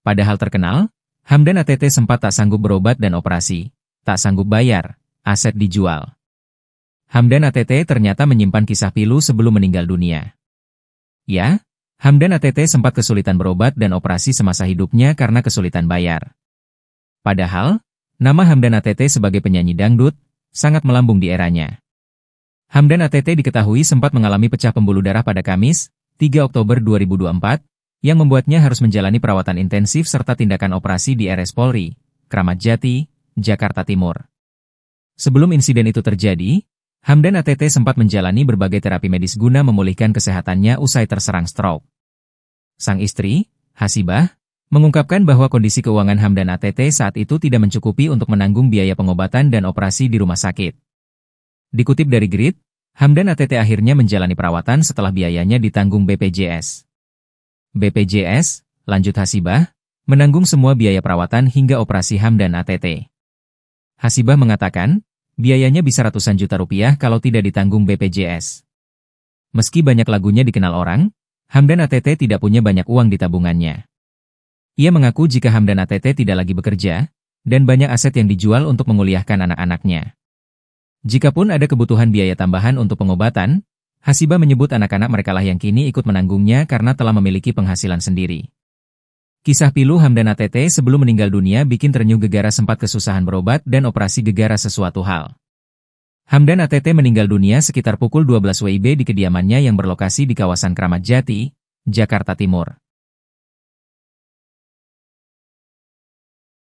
Padahal terkenal, Hamdan ATT sempat tak sanggup berobat dan operasi, tak sanggup bayar, aset dijual. Hamdan ATT ternyata menyimpan kisah pilu sebelum meninggal dunia. Ya, Hamdan ATT sempat kesulitan berobat dan operasi semasa hidupnya karena kesulitan bayar. Padahal, nama Hamdan ATT sebagai penyanyi dangdut sangat melambung di eranya. Hamdan ATT diketahui sempat mengalami pecah pembuluh darah pada Kamis, 3 Oktober 2024, yang membuatnya harus menjalani perawatan intensif serta tindakan operasi di RS Polri, Kramat Jati, Jakarta Timur. Sebelum insiden itu terjadi, Hamdan ATT sempat menjalani berbagai terapi medis guna memulihkan kesehatannya usai terserang stroke. Sang istri, Hasibah, mengungkapkan bahwa kondisi keuangan Hamdan ATT saat itu tidak mencukupi untuk menanggung biaya pengobatan dan operasi di rumah sakit. Dikutip dari Grid, Hamdan ATT akhirnya menjalani perawatan setelah biayanya ditanggung BPJS. BPJS, lanjut Hasibah, menanggung semua biaya perawatan hingga operasi Hamdan ATT. Hasibah mengatakan, biayanya bisa ratusan juta rupiah kalau tidak ditanggung BPJS. Meski banyak lagunya dikenal orang, Hamdan ATT tidak punya banyak uang di tabungannya. Ia mengaku jika Hamdan ATT tidak lagi bekerja, dan banyak aset yang dijual untuk menguliahkan anak-anaknya. Jikapun ada kebutuhan biaya tambahan untuk pengobatan, Hasibah menyebut anak-anak merekalah yang kini ikut menanggungnya karena telah memiliki penghasilan sendiri. Kisah pilu Hamdan ATT sebelum meninggal dunia bikin Ternyuh Gegara sempat kesusahan berobat dan operasi gegara sesuatu hal. Hamdan ATT meninggal dunia sekitar pukul 12 WIB di kediamannya yang berlokasi di kawasan Kramat Jati, Jakarta Timur.